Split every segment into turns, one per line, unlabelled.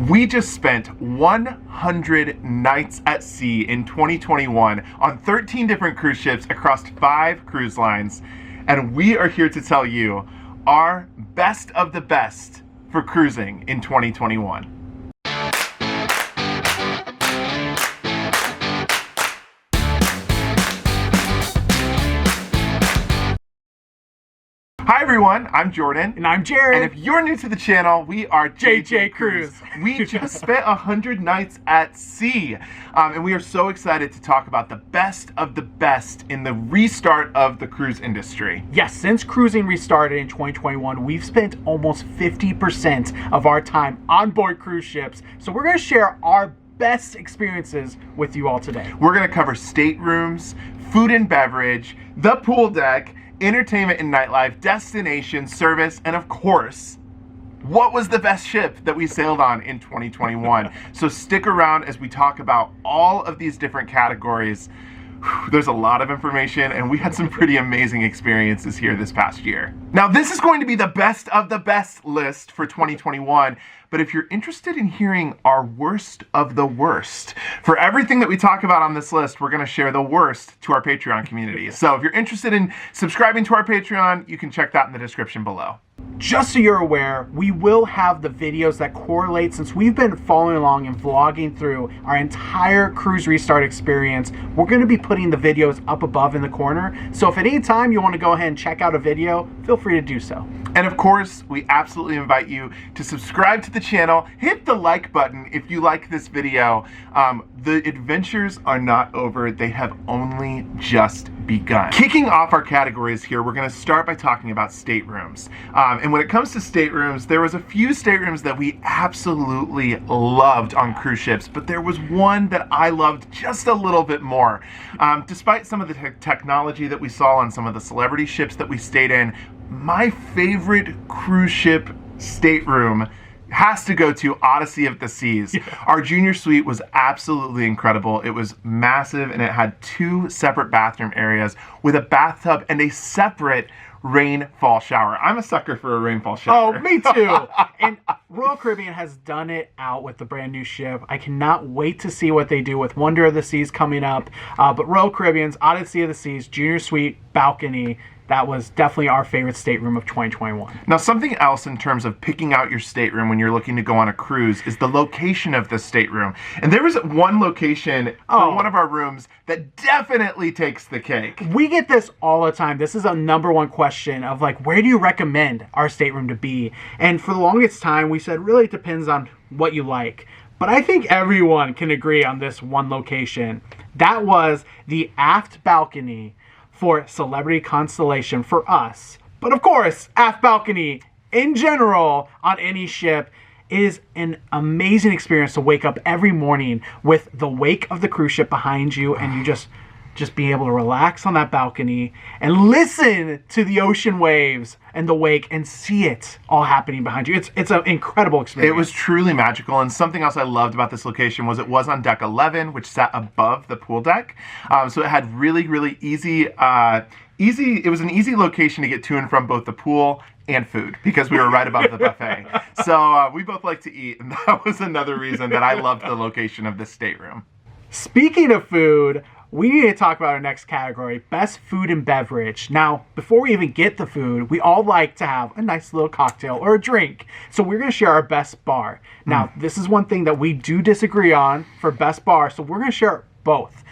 We just spent 100 nights at sea in 2021 on 13 different cruise ships across 5 cruise lines, and we are here to tell you our best of the best for cruising in 2021. Hi everyone, I'm Jordan.
And I'm Jared.
And if you're new to the channel, we are
JJ Cruise.
We just spent 100 nights at sea. And we are so excited to talk about the best of the best in the restart of the cruise industry.
Yes, since cruising restarted in 2021, we've spent almost 50% of our time on board cruise ships. So we're going to share our best experiences with you all today.
We're going to cover staterooms, food and beverage, the pool deck, entertainment and nightlife, destination, service, and of course, what was the best ship that we sailed on in 2021? So stick around as we talk about all of these different categories. There's a lot of information, and we had some pretty amazing experiences here this past year. Now, this is going to be the best of the best list for 2021, but if you're interested in hearing our worst of the worst, for everything that we talk about on this list, we're going to share the worst to our Patreon community. So if you're interested in subscribing to our Patreon, you can check that in the description below.
Just so you're aware, we will have the videos that correlate since we've been following along and vlogging through our entire cruise restart experience. We're going to be putting the videos up above in the corner. So if at any time you want to go ahead and check out a video, feel free to do so.
And of course, we absolutely invite you to subscribe to the channel, hit the like button if you like this video. The adventures are not over, they have only just begun. Kicking off our categories here, we're going to start by talking about staterooms. And when it comes to staterooms, there was a few staterooms that we absolutely loved on cruise ships, but there was one that I loved just a little bit more. Despite some of the technology that we saw on some of the celebrity ships that we stayed in, my favorite cruise ship stateroom has to go to Odyssey of the Seas. Yeah. Our junior suite was absolutely incredible. It was massive and it had 2 separate bathroom areas with a bathtub and a separate rainfall shower. I'm a sucker for a rainfall shower.
Oh, me too. And Royal Caribbean has done it out with the brand new ship. I cannot wait to see what they do with Wonder of the Seas coming up. But Royal Caribbean's Odyssey of the Seas junior suite balcony, that was definitely our favorite stateroom of 2021.
Now, something else in terms of picking out your stateroom when you're looking to go on a cruise is the location of the stateroom. And there was one location for one of our rooms that definitely takes the cake.
We get this all the time. This is a #1 question of like, where do you recommend our stateroom to be? And for the longest time, we said really it depends on what you like. But I think everyone can agree on this one location. That was the aft balcony for Celebrity Constellation for us. But of course, aft balcony in general on any ship is an amazing experience to wake up every morning with the wake of the cruise ship behind you and you just be able to relax on that balcony and listen to the ocean waves and the wake and see it all happening behind you. It's an incredible experience.
It was truly magical, and something else I loved about this location was it was on deck 11, which sat above the pool deck. So it had really, really easy, it was an easy location to get to and from both the pool and food because we were right above the buffet. So we both like to eat, and that was another reason that I loved the location of this stateroom.
Speaking of food, we need to talk about our next category, best food and beverage. Now, before we even get the food, we all like to have a nice little cocktail or a drink. So we're going to share our best bar. Now, this is one thing that we do disagree on for best bar, so we're going to share both.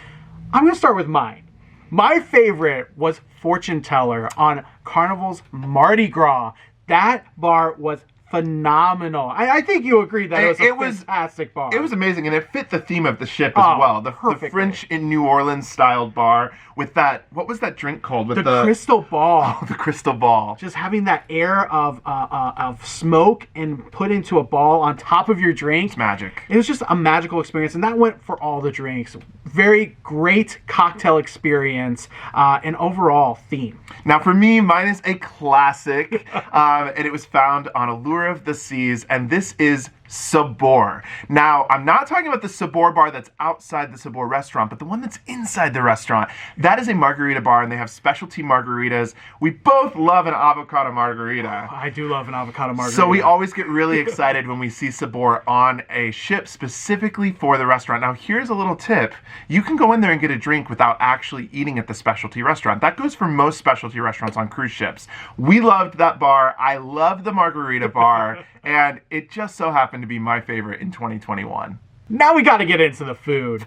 I'm going to start with mine. My favorite was Fortune Teller on Carnival's Mardi Gras. That bar was phenomenal. I think you agree that it was a fantastic bar.
It was amazing, and it fit the theme of the ship as well. The French in New Orleans styled bar with that, what was that drink called? With
the crystal ball.
Oh, the crystal ball.
Just having that air of smoke and put into a ball on top of your drink.
It's magic.
It was just a magical experience, and that went for all the drinks. Very great cocktail experience and overall theme.
Now for me, mine is a classic, and it was found on Allure of the Seas, and this is Sabor. Now, I'm not talking about the Sabor bar that's outside the Sabor restaurant, but the one that's inside the restaurant. That is a margarita bar, and they have specialty margaritas. We both love an avocado margarita.
I do love an avocado margarita.
So we always get really excited when we see Sabor on a ship specifically for the restaurant. Now, here's a little tip. You can go in there and get a drink without actually eating at the specialty restaurant. That goes for most specialty restaurants on cruise ships. We loved that bar. I loved the margarita bar, and it just so happened to be my favorite in 2021.
Now we got to get into the food.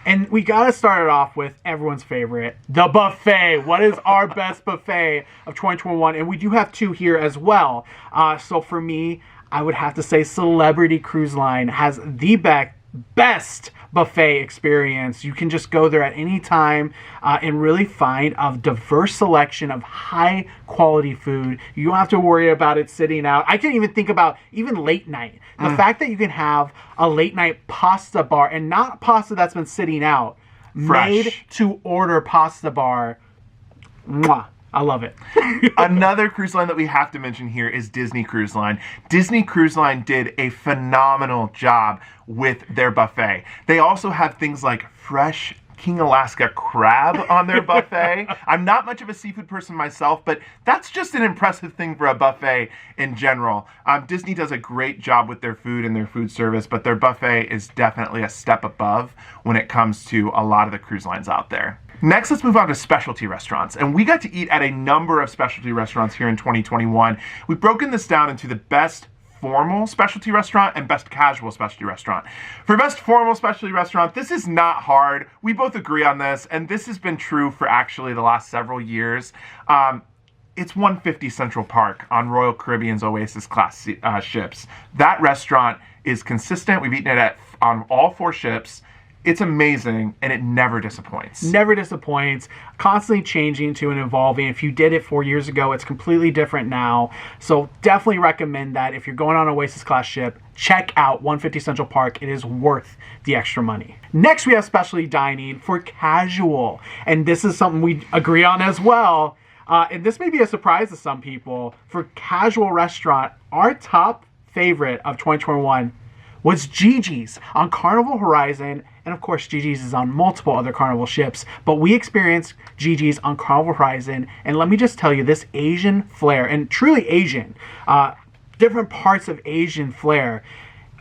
And we got to start it off with everyone's favorite, the buffet. What is our best buffet of 2021? And we do have two here as well. So for me, I would have to say Celebrity Cruise Line has the best buffet experience. You can just go there at any time and really find a diverse selection of high quality food. You don't have to worry about it sitting out. I can even think about even late night. The fact that you can have a late night pasta bar, and not pasta that's been sitting out,
Fresh.
made to order pasta bar. Mwah. I love it.
Another cruise line that we have to mention here is Disney Cruise Line. Disney Cruise Line did a phenomenal job with their buffet. They also have things like fresh King Alaska crab on their buffet. I'm not much of a seafood person myself, but that's just an impressive thing for a buffet in general. Disney does a great job with their food and their food service, but their buffet is definitely a step above when it comes to a lot of the cruise lines out there. Next, let's move on to specialty restaurants. And we got to eat at a number of specialty restaurants here in 2021. We've broken this down into the best formal specialty restaurant and best casual specialty restaurant. For best formal specialty restaurant, this is not hard. We both agree on this, and this has been true for actually the last several years. It's 150 Central Park on Royal Caribbean's Oasis class ships. That restaurant is consistent. We've eaten it on all 4 ships. It's amazing, and it never disappoints.
Never disappoints. Constantly changing to and evolving. If you did it 4 years ago, it's completely different now. So definitely recommend that if you're going on an Oasis class ship, check out 150 Central Park. It is worth the extra money. Next, we have specialty dining for casual. And this is something we agree on as well. And this may be a surprise to some people. For casual restaurant, our top favorite of 2021 was Gigi's on Carnival Horizon. And of course, Gigi's is on multiple other Carnival ships, but we experienced Gigi's on Carnival Horizon. And let me just tell you, this Asian flair, and truly Asian, different parts of Asian flair,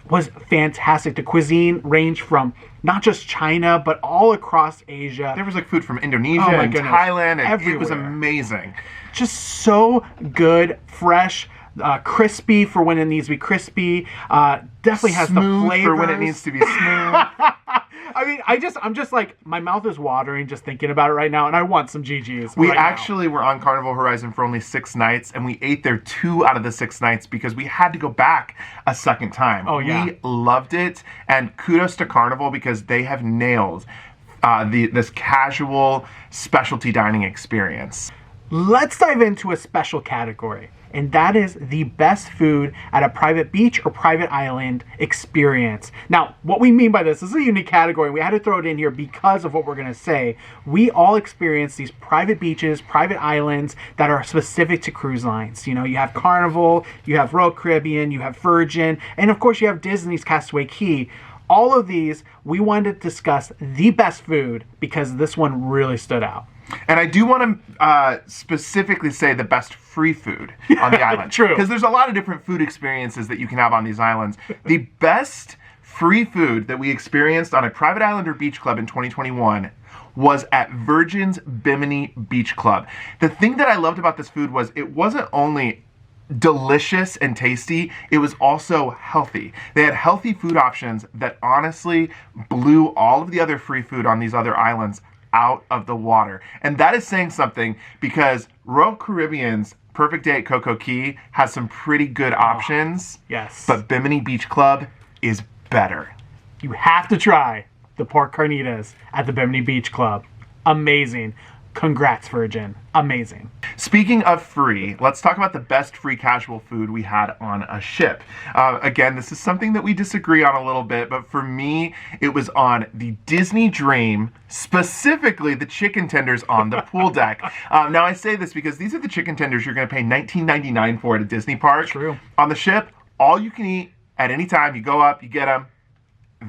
was fantastic. The cuisine ranged from not just China, but all across Asia.
There was like food from Indonesia and Thailand, and it was amazing.
Just so good, fresh, crispy for when it needs to be crispy. Definitely has
smooth
the flavors
for when it needs to be smooth.
I mean, I'm just like, my mouth is watering just thinking about it right now, and I want some Gigi's.
We actually were on Carnival Horizon for only 6 nights, and we ate there 2 out of the 6 nights because we had to go back a second time.
Oh, yeah.
We loved it, and kudos to Carnival because they have nailed this casual specialty dining experience.
Let's dive into a special category, and that is the best food at a private beach or private island experience. Now, what we mean by this is a unique category. We had to throw it in here because of what we're going to say. We all experience these private beaches, private islands that are specific to cruise lines. You know, you have Carnival, you have Royal Caribbean, you have Virgin, and of course you have Disney's Castaway Cay. All of these, we wanted to discuss the best food because this one really stood out.
And I do want to specifically say the best free food on the island.
True.
Because there's a lot of different food experiences that you can have on these islands. The best free food that we experienced on a private island or beach club in 2021 was at Virgin's Bimini Beach Club. The thing that I loved about this food was it wasn't only delicious and tasty, it was also healthy. They had healthy food options that honestly blew all of the other free food on these other islands out of the water. And that is saying something because Royal Caribbean's Perfect Day at Coco Cay has some pretty good options.
Yes.
But Bimini Beach Club is better.
You have to try the pork carnitas at the Bimini Beach Club. Amazing. Congrats, Virgin. Amazing.
Speaking of free, let's talk about the best free casual food we had on a ship. Again, this is something that we disagree on a little bit, but for me, it was on the Disney Dream, specifically the chicken tenders on the pool deck. Now, I say this because these are the chicken tenders you're going to pay $19.99 for at a Disney park.
True.
On the ship, all you can eat at any time. You go up, you get them.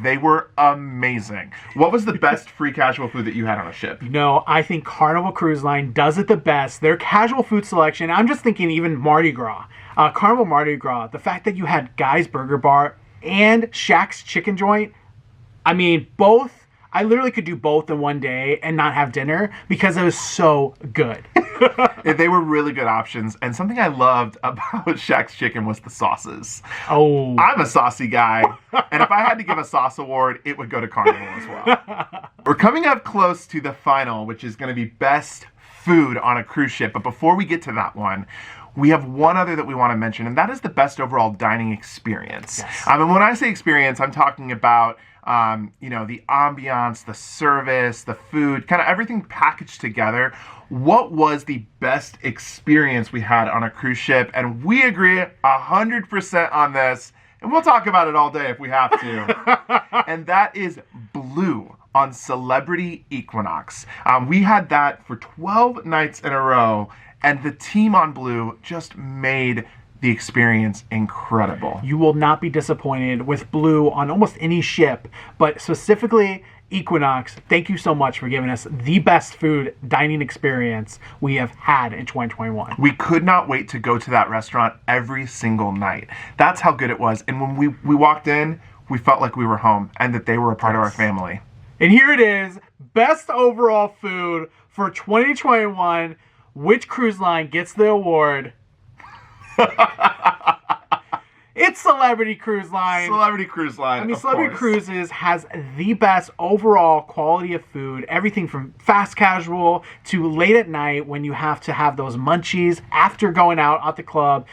They were amazing. What was the best free casual food that you had on a ship?
I think Carnival Cruise Line does it the best. Their casual food selection, I'm just thinking even Mardi Gras. Carnival Mardi Gras, the fact that you had Guy's Burger Bar and Shaq's Chicken Joint, I mean, both, I literally could do both in one day and not have dinner because it was so good.
They were really good options. And something I loved about Shaq's Chicken was the sauces.
Oh.
I'm a saucy guy. And if I had to give a sauce award, it would go to Carnival as well. We're coming up close to the final, which is going to be best food on a cruise ship. But before we get to that one, we have one other that we want to mention, and that is the best overall dining experience.
Yes.
And when I say experience, I'm talking about the ambiance, the service, the food, kind of everything packaged together. What was the best experience we had on a cruise ship? And we agree 100% on this, and we'll talk about it all day if we have to. And that is Blue on Celebrity Equinox. We had that for 12 nights in a row, and the team on Blue just made the experience incredible.
You will not be disappointed with Blue on almost any ship, but specifically Equinox. Thank you so much for giving us the best food dining experience we have had in 2021.
We could not wait to go to that restaurant every single night. That's how good it was. And when we walked in, we felt like we were home and that they were a part of our family.
And here it is, best overall food for 2021. Which cruise line gets the award? It's Celebrity Cruise Line.
Celebrity Cruise Line.
I mean, Celebrity Cruises has the best overall quality of food. Everything from fast casual to late at night when you have to have those munchies after going out at the club.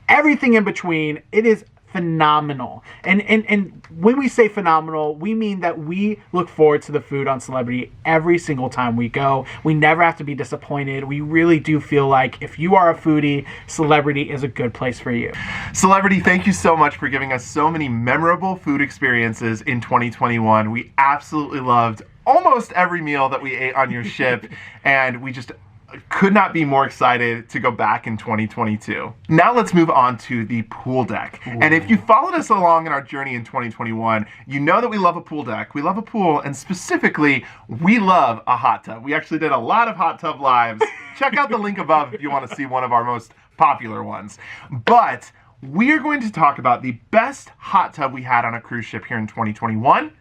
Everything in between. It is phenomenal. And when we say phenomenal, we mean that we look forward to the food on Celebrity every single time we go. We never have to be disappointed. We really do feel like if you are a foodie, Celebrity is a good place for you.
Celebrity, thank you so much for giving us so many memorable food experiences in 2021. We absolutely loved almost every meal that we ate on your ship, and we just could not be more excited to go back in 2022. Now let's move on to the pool deck. Ooh. And if you followed us along in our journey in 2021, you know that we love a pool deck. We love a pool, and specifically, we love a hot tub. We actually did a lot of hot tub lives. Check out the link above if you want to see one of our most popular ones. But we are going to talk about the best hot tub we had on a cruise ship here in 2021.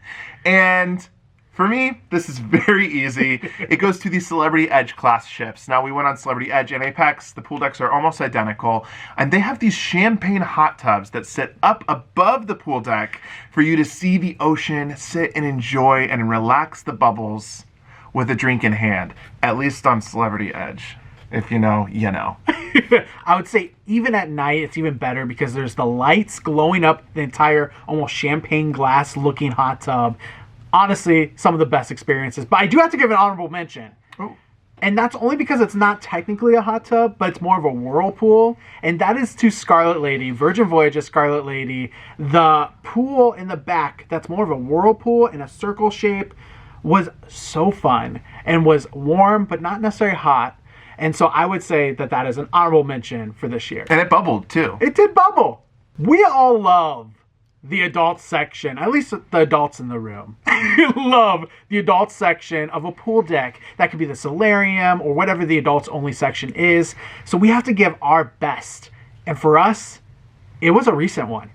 And for me, this is very easy. It goes to the Celebrity Edge class ships. Now, we went on Celebrity Edge and Apex. The pool decks are almost identical. And they have these champagne hot tubs that sit up above the pool deck for you to see the ocean, sit and enjoy and relax the bubbles with a drink in hand. At least on Celebrity Edge. If you know, you know.
I would say even at night, it's even better because there's the lights glowing up the entire almost champagne glass looking hot tub. Honestly, some of the best experiences. But I do have to give an honorable mention.
Oh.
And that's only because it's not technically a hot tub, but it's more of a whirlpool. And that is to Scarlet Lady, Virgin Voyages Scarlet Lady. The pool in the back, that's more of a whirlpool in a circle shape, was so fun and was warm, but not necessarily hot. And so I would say that that is an honorable mention for this year.
And it bubbled, too.
It did bubble. We all love the adult section, at least the adults in the room, love the adult section of a pool deck. That could be the solarium or whatever the adults only section is. So we have to give our best. And for us, it was a recent one.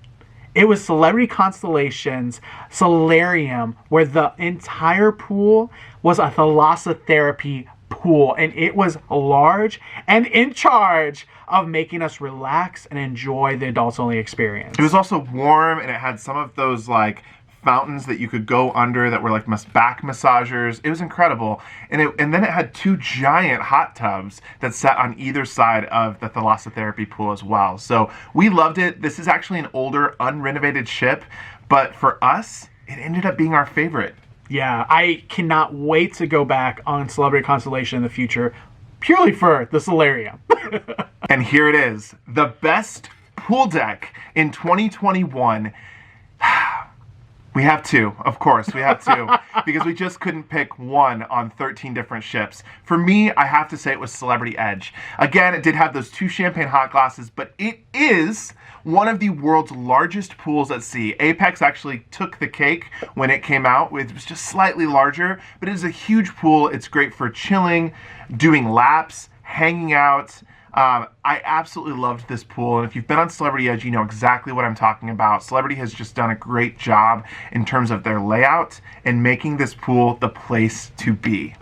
It was Celebrity Constellation's solarium, where the entire pool was a thalassotherapy pool, and it was large and in charge of making us relax and enjoy the adults only experience.
It was also warm, and it had some of those like fountains that you could go under that were like back massagers. It was incredible. And then it had two giant hot tubs that sat on either side of the thalassotherapy pool as well. So we loved it. This is actually an older, unrenovated ship, but for us, it ended up being our favorite.
Yeah, I cannot wait to go back on Celebrity Constellation in the future, purely for the solarium.
And here it is, the best pool deck in 2021. We have two, of course. We have two because we just couldn't pick one on 13 different ships. For me, I have to say it was Celebrity Edge. Again, it did have those 2 champagne hot glasses, but it is one of the world's largest pools at sea. Apex actually took the cake when it came out. It was just slightly larger, but it is a huge pool. It's great for chilling, doing laps, hanging out. I absolutely loved this pool, and if you've been on Celebrity Edge, you know exactly what I'm talking about. Celebrity has just done a great job in terms of their layout and making this pool the place to be.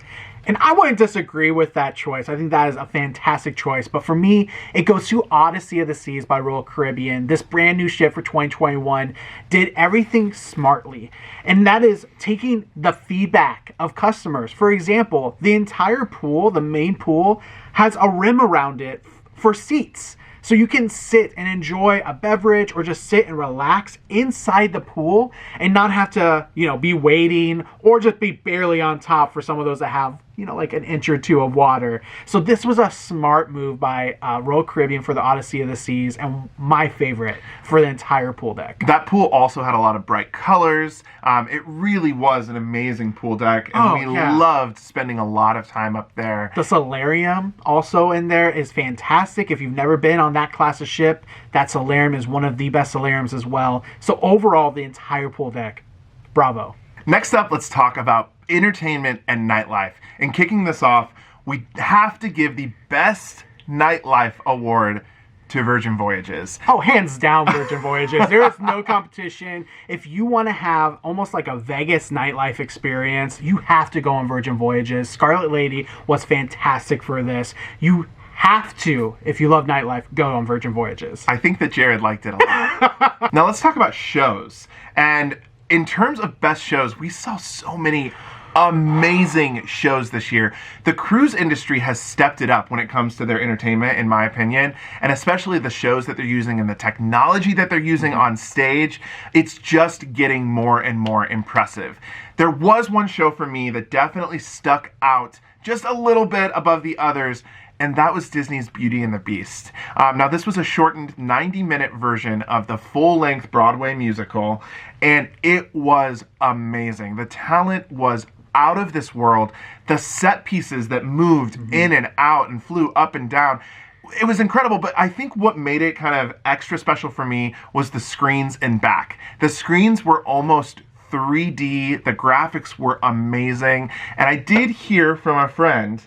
And I wouldn't disagree with that choice. I think that is a fantastic choice. But for me, it goes to Odyssey of the Seas by Royal Caribbean. This brand new ship for 2021 did everything smartly. And that is taking the feedback of customers. For example, the entire pool, the main pool, has a rim around it for seats. So you can sit and enjoy a beverage or just sit and relax inside the pool and not have to, be waiting or just be barely on top for some of those that have, like an inch or two of water. So this was a smart move by Royal Caribbean for the Odyssey of the Seas and my favorite for the entire pool deck.
That pool also had a lot of bright colors. It really was an amazing pool deck, and we loved spending a lot of time up there.
The solarium also in there is fantastic. If you've never been on that class of ship, that solarium is one of the best solariums as well. So overall, the entire pool deck, bravo.
Next up, let's talk about entertainment and nightlife. And kicking this off, we have to give the Best Nightlife Award to Virgin Voyages.
Oh, hands down, Virgin Voyages. There is no competition. If you want to have almost like a Vegas nightlife experience, you have to go on Virgin Voyages. Scarlet Lady was fantastic for this. You have to, if you love nightlife, go on Virgin Voyages.
I think that Jared liked it a lot. Now let's talk about shows. And in terms of best shows, we saw so many amazing shows this year. The cruise industry has stepped it up when it comes to their entertainment, in my opinion, and especially the shows that they're using and the technology that they're using on stage. It's just getting more and more impressive. There was one show for me that definitely stuck out just a little bit above the others, and that was Disney's Beauty and the Beast. Now, this was a shortened 90-minute version of the full-length Broadway musical, and it was amazing. The talent was out of this world. The set pieces that moved in and out and flew up and down, it was incredible. But I think what made it kind of extra special for me was the screens in back. The screens were almost 3D. The graphics were amazing. And I did hear from a friend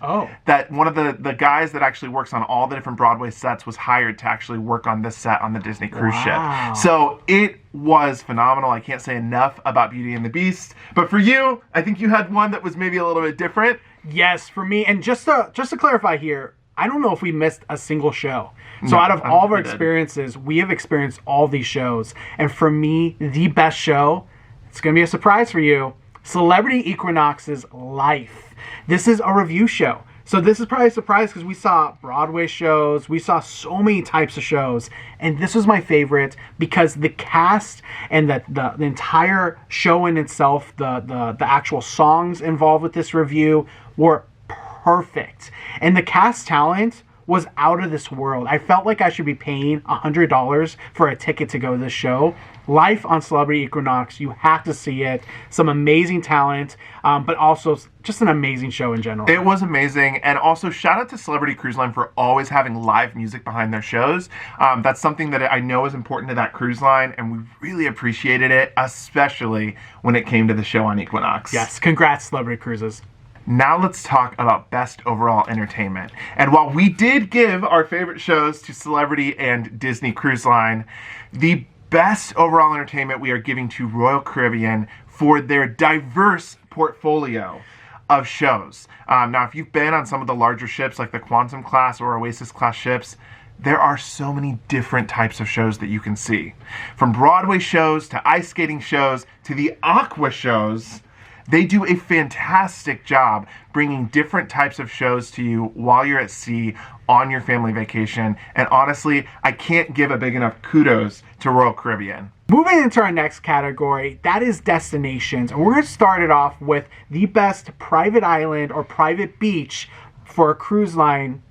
that one of the guys that actually works on all the different Broadway sets was hired to actually work on this set on the Disney cruise ship. So it was phenomenal. I can't say enough about Beauty and the Beast. But for you, I think you had one that was maybe a little bit different.
Yes, for me. And just to clarify here, I don't know if we missed a single show. So out of all of our experiences, we have experienced all these shows. And for me, the best show, it's going to be a surprise for you, Celebrity Equinox's Life. This is a review show. So this is probably a surprise because we saw Broadway shows, we saw so many types of shows, and this was my favorite because the cast and the entire show in itself, the actual songs involved with this review were perfect. And the cast talent was out of this world. I felt like I should be paying $100 for a ticket to go to this show. Life on Celebrity Equinox, you have to see it. Some amazing talent, but also just an amazing show in general.
It was amazing, and also shout out to Celebrity Cruise Line for always having live music behind their shows. That's something that I know is important to that cruise line, and we really appreciated it, especially when it came to the show on Equinox.
Yes, congrats, Celebrity Cruises.
Now let's talk about best overall entertainment. And while we did give our favorite shows to Celebrity and Disney Cruise Line, the best overall entertainment we are giving to Royal Caribbean for their diverse portfolio of shows. Now, if you've been on some of the larger ships like the Quantum class or Oasis class ships, there are so many different types of shows that you can see. From Broadway shows to ice skating shows to the aqua shows, they do a fantastic job bringing different types of shows to you while you're at sea on your family vacation. And honestly, I can't give a big enough kudos to Royal Caribbean.
Moving into our next category, that is destinations. And we're going to start it off with the best private island or private beach for a cruise line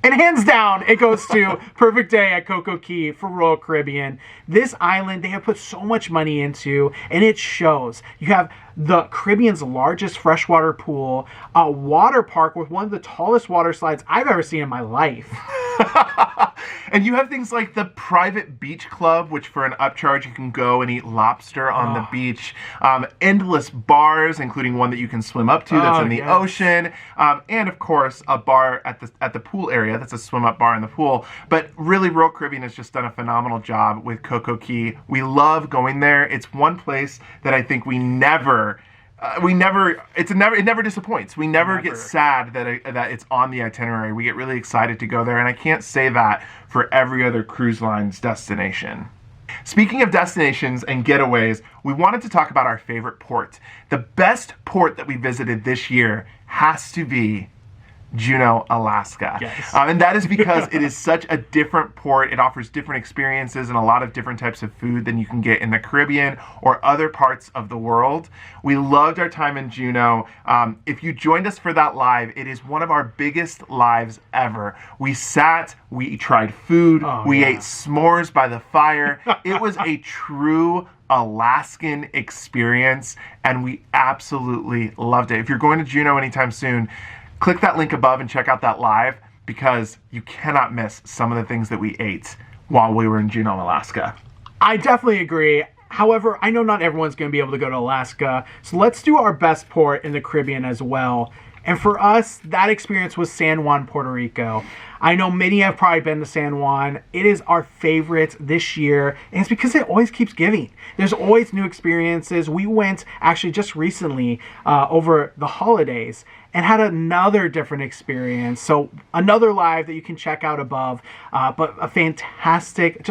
And hands down, it goes to Perfect Day at Coco Cay for Royal Caribbean. This island they have put so much money into, and it shows. You have the Caribbean's largest freshwater pool, a water park with one of the tallest water slides I've ever seen in my life.
And you have things like the private beach club, which for an upcharge you can go and eat lobster on the beach. Endless bars, including one that you can swim up to that's in the ocean. And of course, a bar at the pool area. That's a swim up bar in the pool. But really, Royal Caribbean has just done a phenomenal job with Coco Cay. We love going there. It's one place that I think it never disappoints. We never get sad that it's on the itinerary. We get really excited to go there, and I can't say that for every other cruise line's destination. Speaking of destinations and getaways, we wanted to talk about our favorite port. The best port that we visited this year has to be Juneau, Alaska.
Yes.
And that is because it is such a different port. It offers different experiences and a lot of different types of food than you can get in the Caribbean or other parts of the world. We loved our time in Juneau. If you joined us for that live, it is one of our biggest lives ever. We sat, we tried food, we ate s'mores by the fire. It was a true Alaskan experience, and we absolutely loved it. If you're going to Juneau anytime soon, click that link above and check out that live, because you cannot miss some of the things that we ate while we were in Juneau, Alaska.
I definitely agree. However, I know not everyone's going to be able to go to Alaska, so let's do our best port in the Caribbean as well. And for us, that experience was San Juan, Puerto Rico. I know many have probably been to San Juan. It is our favorite this year, and it's because it always keeps giving. There's always new experiences. We went actually just recently over the holidays and had another different experience. So another live that you can check out above, but a fantastic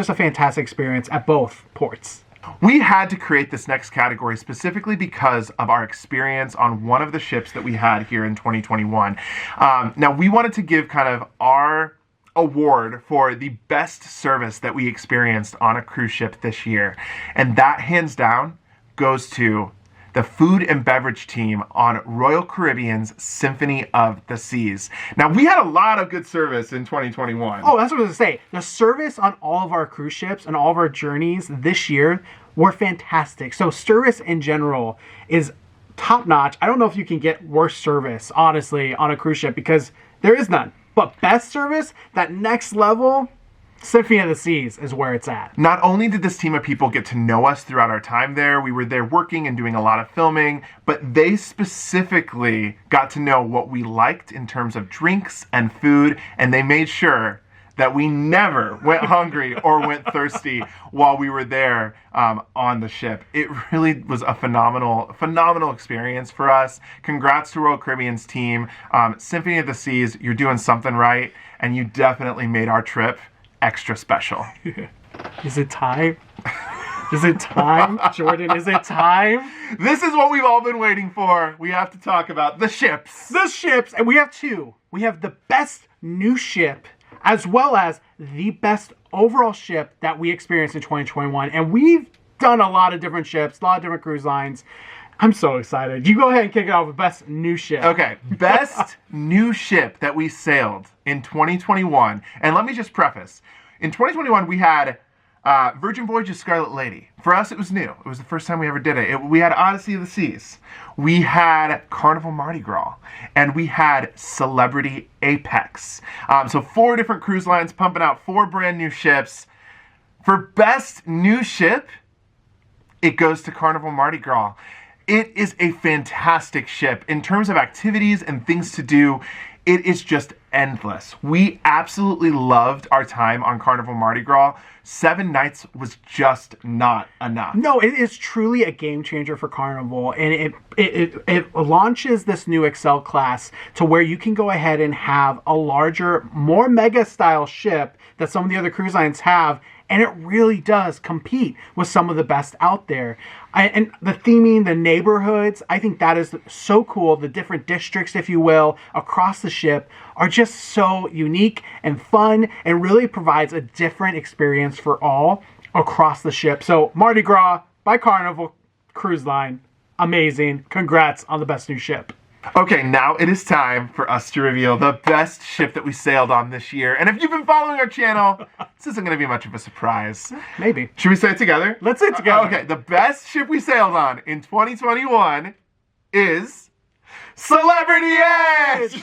experience at both ports.
We had to create this next category specifically because of our experience on one of the ships that we had here in 2021. Now, we wanted to give kind of our award for the best service that we experienced on a cruise ship this year. And that, hands down, goes to the food and beverage team on Royal Caribbean's Symphony of the Seas. Now, we had a lot of good service in 2021.
Oh, that's what I was going to say. The service on all of our cruise ships and all of our journeys this year were fantastic. So service in general is top notch. I don't know if you can get worse service, honestly, on a cruise ship, because there is none. But best service, that next level, Symphony of the Seas is where it's at.
Not only did this team of people get to know us throughout our time there, we were there working and doing a lot of filming, but they specifically got to know what we liked in terms of drinks and food, and they made sure that we never went hungry or went thirsty while we were there on the ship. It really was a phenomenal experience for us. Congrats to Royal Caribbean's team. Symphony of the Seas, you're doing something right, and you definitely made our trip extra special.
Is it time? Is it time? Jordan, is it time?
This is what we've all been waiting for. We have to talk about the ships.
The ships, and we have two. We have the best new ship, as well as the best overall ship that we experienced in 2021. And we've done a lot of different ships, a lot of different cruise lines. I'm so excited. You go ahead and kick it off with best new ship.
Okay, best new ship that we sailed in 2021. And let me just preface. In 2021, we had Virgin Voyages Scarlet Lady. For us, it was new. It was the first time we ever did it. We had Odyssey of the Seas. We had Carnival Mardi Gras. And we had Celebrity Apex. So 4 different cruise lines pumping out 4 brand new ships. For best new ship, it goes to Carnival Mardi Gras. It is a fantastic ship. In terms of activities and things to do, it is just endless. We absolutely loved our time on Carnival Mardi Gras. 7 nights was just not enough.
No, it is truly a game changer for Carnival, and it launches this new Excel class to where you can go ahead and have a larger, more mega style ship that some of the other cruise lines have, and it really does compete with some of the best out there. And the theming, the neighborhoods, I think that is so cool. The different districts, if you will, across the ship are just so unique and fun, and really provides a different experience for all across the ship. So Mardi Gras by Carnival Cruise Line, amazing. Congrats on the best new ship.
Okay, now it is time for us to reveal the best ship that we sailed on this year. And if you've been following our channel, this isn't going to be much of a surprise.
Maybe.
Should we say it together?
Let's say it together.
Okay, the best ship we sailed on in 2021 is Celebrity Edge!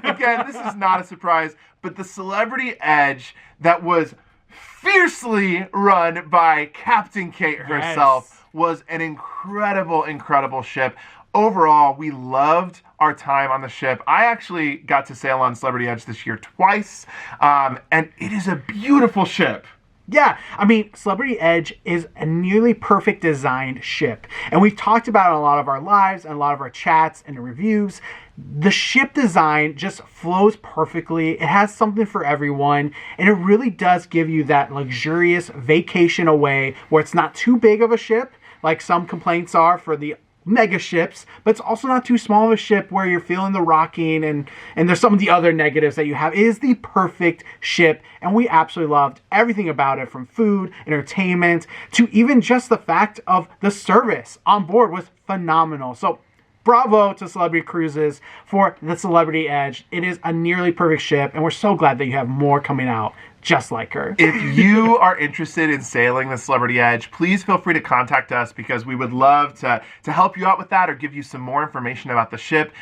Again, this is not a surprise, but the Celebrity Edge that was fiercely run by Captain Kate herself was an incredible, incredible ship. Overall, we loved our time on the ship. I actually got to sail on Celebrity Edge this year twice, and it is a beautiful ship.
Yeah, I mean, Celebrity Edge is a nearly perfect designed ship. And we've talked about it in a lot of our lives and a lot of our chats and reviews. The ship design just flows perfectly. It has something for everyone. And it really does give you that luxurious vacation away where it's not too big of a ship, like some complaints are for the mega ships, but it's also not too small of a ship where you're feeling the rocking and there's some of the other negatives that you have. It is the perfect ship, and we absolutely loved everything about it, from food, entertainment, to even just the fact of the service on board was phenomenal. So bravo to Celebrity Cruises for the Celebrity Edge. It is a nearly perfect ship, and we're so glad that you have more coming out just like her.
If you are interested in sailing the Celebrity Edge, please feel free to contact us because we would love to help you out with that or give you some more information about the ship.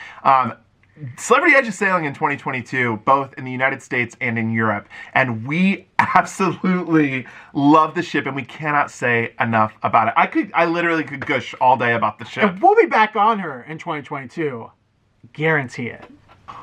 Celebrity Edge is sailing in 2022, both in the United States and in Europe. And we absolutely love the ship, and we cannot say enough about it. I literally could gush all day about the ship.
And we'll be back on her in 2022. Guarantee it.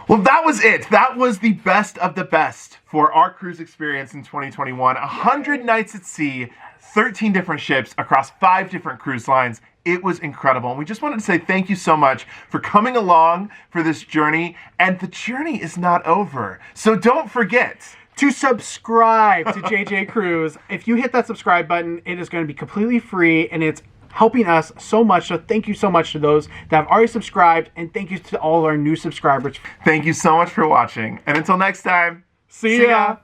Well, that was it. That was the best of the best for our cruise experience in 2021. 100 nights at sea, 13 different ships across 5 different cruise lines. It was incredible. And we just wanted to say thank you so much for coming along for this journey. And the journey is not over. So don't forget
to subscribe to JJ Cruise. If you hit that subscribe button, it is going to be completely free, and it's helping us so much. So thank you so much to those that have already subscribed, and thank you to all our new subscribers.
Thank you so much for watching. And until next time,
see ya.